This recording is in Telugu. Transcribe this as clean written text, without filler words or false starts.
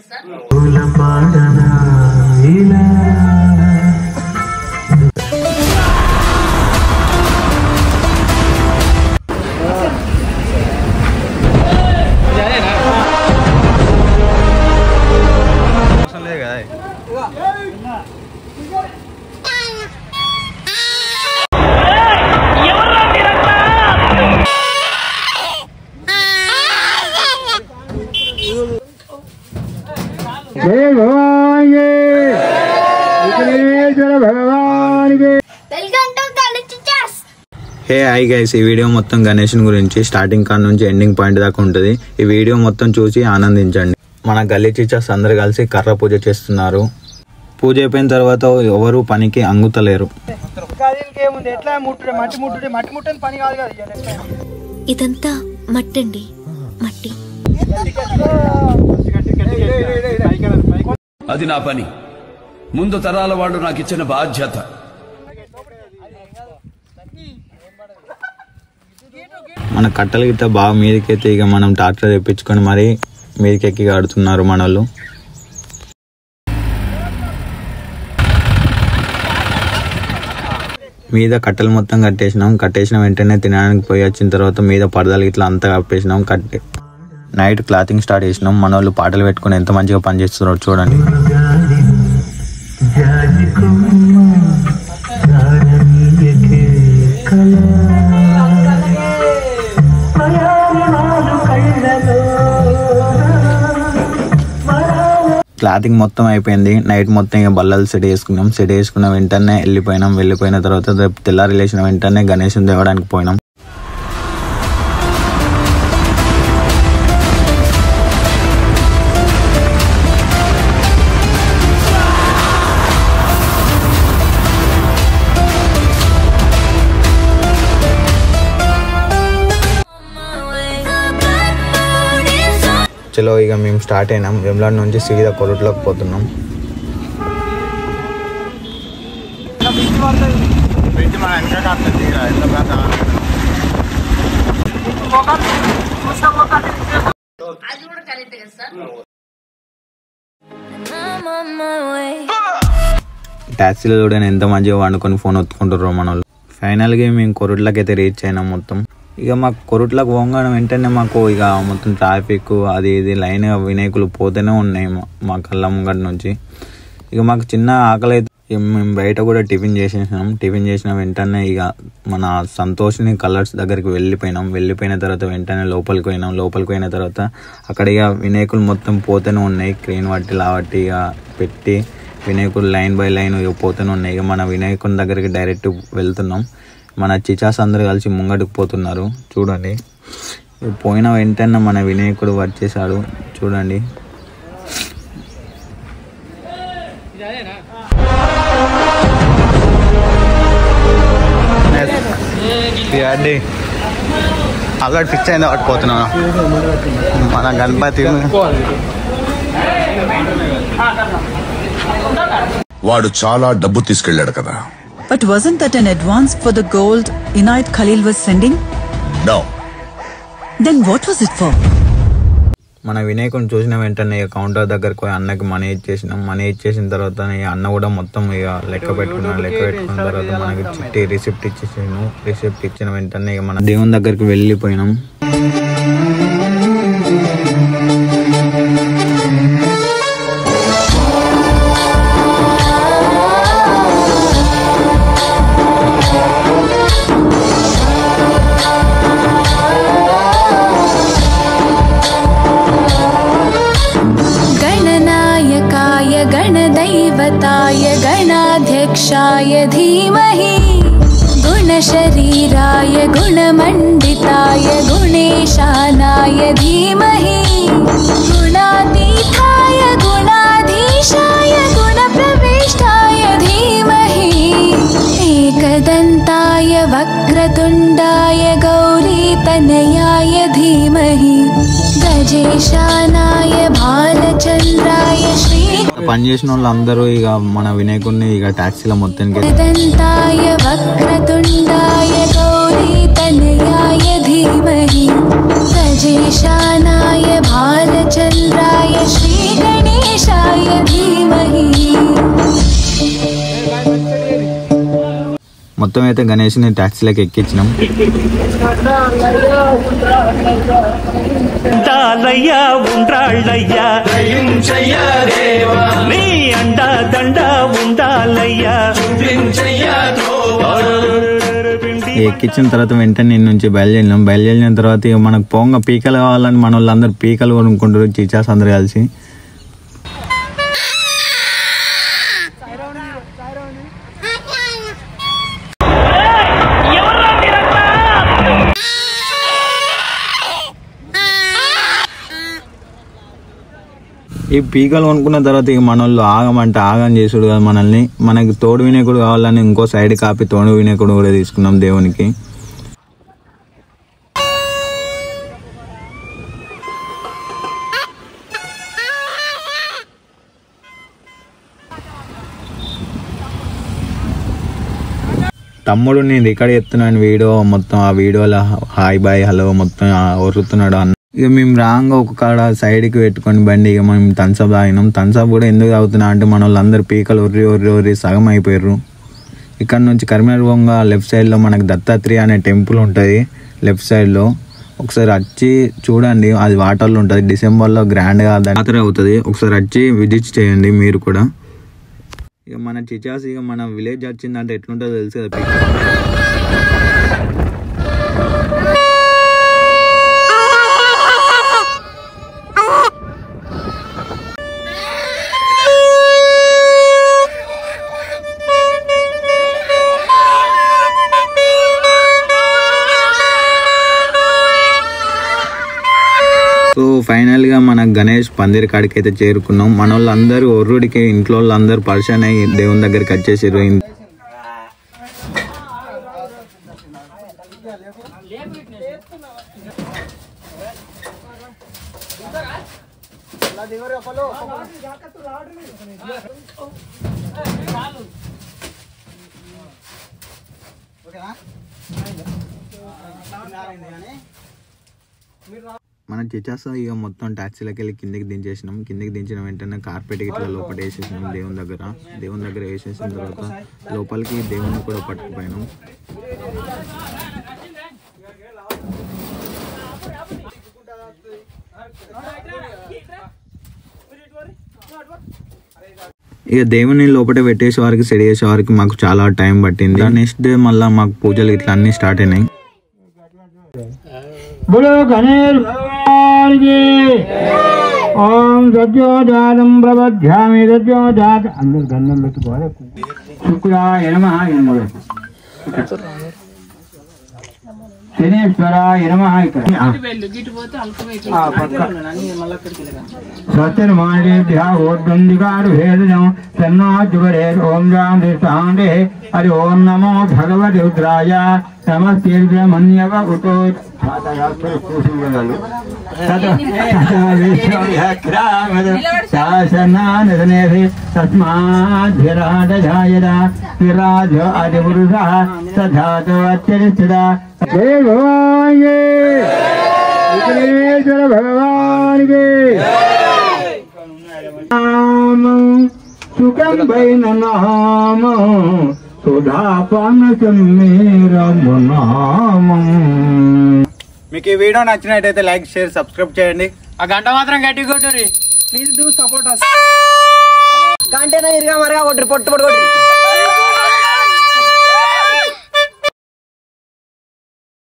హే హాయ్ గైస్, ఈ వీడియో మొత్తం గణేశుని గురించి స్టార్టింగ్ కాడ నుంచి ఎండింగ్ పాయింట్ దాకా ఉంటుంది. ఈ వీడియో మొత్తం చూసి ఆనందించండి. మన గల్లీ టీచర్స్ అందరు కలిసి కర్ర పూజ చేస్తున్నారు. పూజ అయిపోయిన తర్వాత ఎవరు పనికి అంగుతలేరు. ఇదంతా మట్టండి, మట్టి. అది నా పని. ముందు తరాల వాళ్ళు నాకు ఇచ్చిన బాధ్యత. మన కట్టలు గిట్ట బాగా మీదకైతే ఇక మనం ట్రాక్టర్ తెప్పించుకొని మరి మీదకెక్కి ఆడుతున్నారు మనోళ్ళు. మీద కట్టెలు మొత్తం కట్టేసిన వెంటనే తినడానికి పోయి వచ్చిన తర్వాత మీద పరదాలు ఇట్లా అంతా కప్పేసినాం. నైట్ క్లాతింగ్ స్టార్ట్ చేసినాం. మన వాళ్ళు పాటలు పెట్టుకుని ఎంత మంచిగా పనిచేస్తున్నారో చూడండి. క్లాతింగ్ మొత్తం అయిపోయింది. నైట్ మొత్తం ఇక బల్లలు సెట్ చేసుకున్నాం. సెట్ చేసుకున్న వెంటనే వెళ్ళిపోయిన తర్వాత తెల్లారి లేచిన వెంటనే గణేశుని తేవడానికి పోయినాం. చలో ఇక మేము స్టార్ట్ అయినాం. వెమ్లాడ్ నుంచి సీదా కొరట్లోకి పోతున్నాం. టాక్సీలో కూడా ఎంత మంచిగా వండుకొని ఫోన్ ఒత్తుకుంటారు మన వాళ్ళు. ఫైనల్గా మేము కొరట్లోకి అయితే రీచ్ అయినాం మొత్తం. ఇక మాకు కొరట్లకు పోగానే వెంటనే మాకు ఇక మొత్తం ట్రాఫిక్ అది ఇది లైన్ వినాయకులు పోతూనే ఉన్నాయి మా కళ్ళ ముంగటి నుంచి. ఇక మాకు చిన్న ఆకలి అయితే మేము బయట కూడా టిఫిన్ చేసిన వెంటనే ఇక మన సంతోష్ని కలర్స్ దగ్గరికి వెళ్ళిపోయిన తర్వాత వెంటనే లోపలికి పోయిన తర్వాత అక్కడ ఇక వినాయకులు మొత్తం పోతూనే ఉన్నాయి. క్రేన్ బట్టి ఇక పెట్టి వినాయకులు లైన్ బై లైన్ ఇక పోతూనే ఉన్నాయి. ఇక మన వినాయకుని దగ్గరికి డైరెక్ట్ వెళ్తున్నాం. మన చిచాస్ అందరు కలిసి ముంగడికి పోతున్నారు చూడండి. పోయిన వెంటనే మన వినాయకుడు వచ్చేసాడు చూడండి. అక్కడ ఫిక్స్ అయింది పట్టుకుపోతున్నాను మన గణపతి. వాడు చాలా డబ్బు తీసుకెళ్ళాడు కదా. But wasn't that an advance for the gold Inayat Khalil was sending? No. Then what was it for? మన వినాయకుని చూసిన వెంటనే కౌంటర్ దగ్గరకు పోయి అన్నకి మనీ ఇచ్చేసిన తర్వాత అన్న కూడా మొత్తం ఇక లెక్క పెట్టుకున్న తర్వాత మనకి చిట్టి రిసిప్ట్ ఇచ్చిన వెంటనే ఇక మన దేవుని దగ్గరికి వెళ్ళిపోయినాం. गणदैवताय गणाध्यक्षाय धीमहि गुणशरीराय गुणमण्डिताय गुणेशानाय धीमहि गुणातीताय गुणाधीशाय गुणप्रविष्टाय धीमहि एकदन्ताय वक्रतुण्डाय गौरीतनयाय धीमहि गजेशानाय भालचन्द्राय श्री పనిచేసిన వాళ్ళు అందరూ ఇక మన వినాయకుడిని ఇక టాక్సీలో మొత్తం దంతాయ వక్రతుండాయ గౌరీతనయాయ ధీమహి గజేశానాయ భాలచంద్రాయ శ్రీ గణేశాయ మొత్తం అయితే గణేష్ని ట్యాక్సీలోకి ఎక్కించినాం. ఎక్కించిన తర్వాత వెంటనే నేను నుంచి బయలుదేరిన తర్వాత ఇక మనకు పోంగ పీకలు కావాలని మన వాళ్ళందరూ పీకలు కొనుక్కుంటారు చిచాస్ అందరు కలిసి. ఈ పీకలు కొనుక్కున్న తర్వాత ఇక మన వాళ్ళు ఆగమంటే ఆగం చేసుడు కదా మనల్ని. మనకి తోడు వినాయకుడు కావాలని ఇంకో సైడ్ కాపీ తోడు వినాయకుడు కూడా తీసుకున్నాం దేవునికి. తమ్ముడు నేను రికార్డ్ చేస్తున్నాను వీడియో మొత్తం. ఆ వీడియోలో హాయ్ బాయ్ హలో మొత్తం ఒరుతున్నాడు అన్న. ఇక మేము రాంగా ఒక కాడ సైడ్కి పెట్టుకొని బండి ఇక మేము థమ్సప్ తాగినాం. థమ్సప్ కూడా ఎందుకు తాగుతున్నా అంటే మన వాళ్ళందరూ పీకలు ఒర్రి సగం అయిపోయారు. ఇక్కడ నుంచి కరీంనగర్ బొంగ లెఫ్ట్ సైడ్లో మనకు దత్తాత్రేయ అనే టెంపుల్ ఉంటుంది. లెఫ్ట్ సైడ్లో ఒకసారి వచ్చి చూడండి, అది వాటర్లో ఉంటుంది. డిసెంబర్లో గ్రాండ్గా జాతర అవుతుంది. ఒకసారి వచ్చి విజిట్ చేయండి మీరు కూడా. ఇక మన చిచాస్ ఇక మన విలేజ్ వచ్చిందంటే ఎట్లుంటుందో తెలుసు కదా. సో ఫైనల్గా మన గణేష్ పందిరి కాడికి అయితే చేరుకున్నాం. మన వాళ్ళందరూ ఒర్రుడికి ఇంట్లో వాళ్ళందరూ పరిశాన్ అయ్యి దేవుని దగ్గరికి వచ్చేసారు. మన చిచాస్ ఇక మొత్తం ట్యాక్సీలోకి వెళ్ళి కిందికి దించేసినాం. కిందికి దించిన వెంటనే కార్పెట్ ఇట్లా లోపల వేసేసినాం. దేవుని దగ్గర వేసేసిన తర్వాత లోపలికి దేవుని కూడా పట్టుకుపోయినాం. ఇక దేవుని లోపల పెట్టేసే వారికి సెట్ చేసే వారికి మాకు చాలా టైం పట్టింది. నెక్స్ట్ డే మళ్ళీ మాకు పూజలు ఇట్లా అన్నీ స్టార్ట్ అయినాయి. बोलो गणेश भगवान की ओम सत्योजातम प्रबध्यामि सत्योजात अंदर गन्नम में तो बोले शुक्राय नमः शनेश्वराय नमः सत्यर्माणेभ्यः ओद्गन्धिकारुभेदजं तन्नाजुवरे ओम जान्ति शान्तिः हरि ओम नमो भगवते रुद्राय नमस्ते ब्रह्मण्यव उतो तस्माद्भिराजयदा विराज अधिपुरुषः तथातो अत्यरिष्ठदा जय भगवान के विघ्नेश्वर भगवान के नाम सुखं वैन नाम మీకు ఈ వీడియో నచ్చినట్టయితే లైక్ షేర్ సబ్స్క్రైబ్ చేయండి. ఆ గంట మాత్రం గట్టి కొట్టుర్రి. Please do support us. గంటనే ఇరుగా మరగా కొట్టుర్రి, పొట్టు కొట్టుర్రి.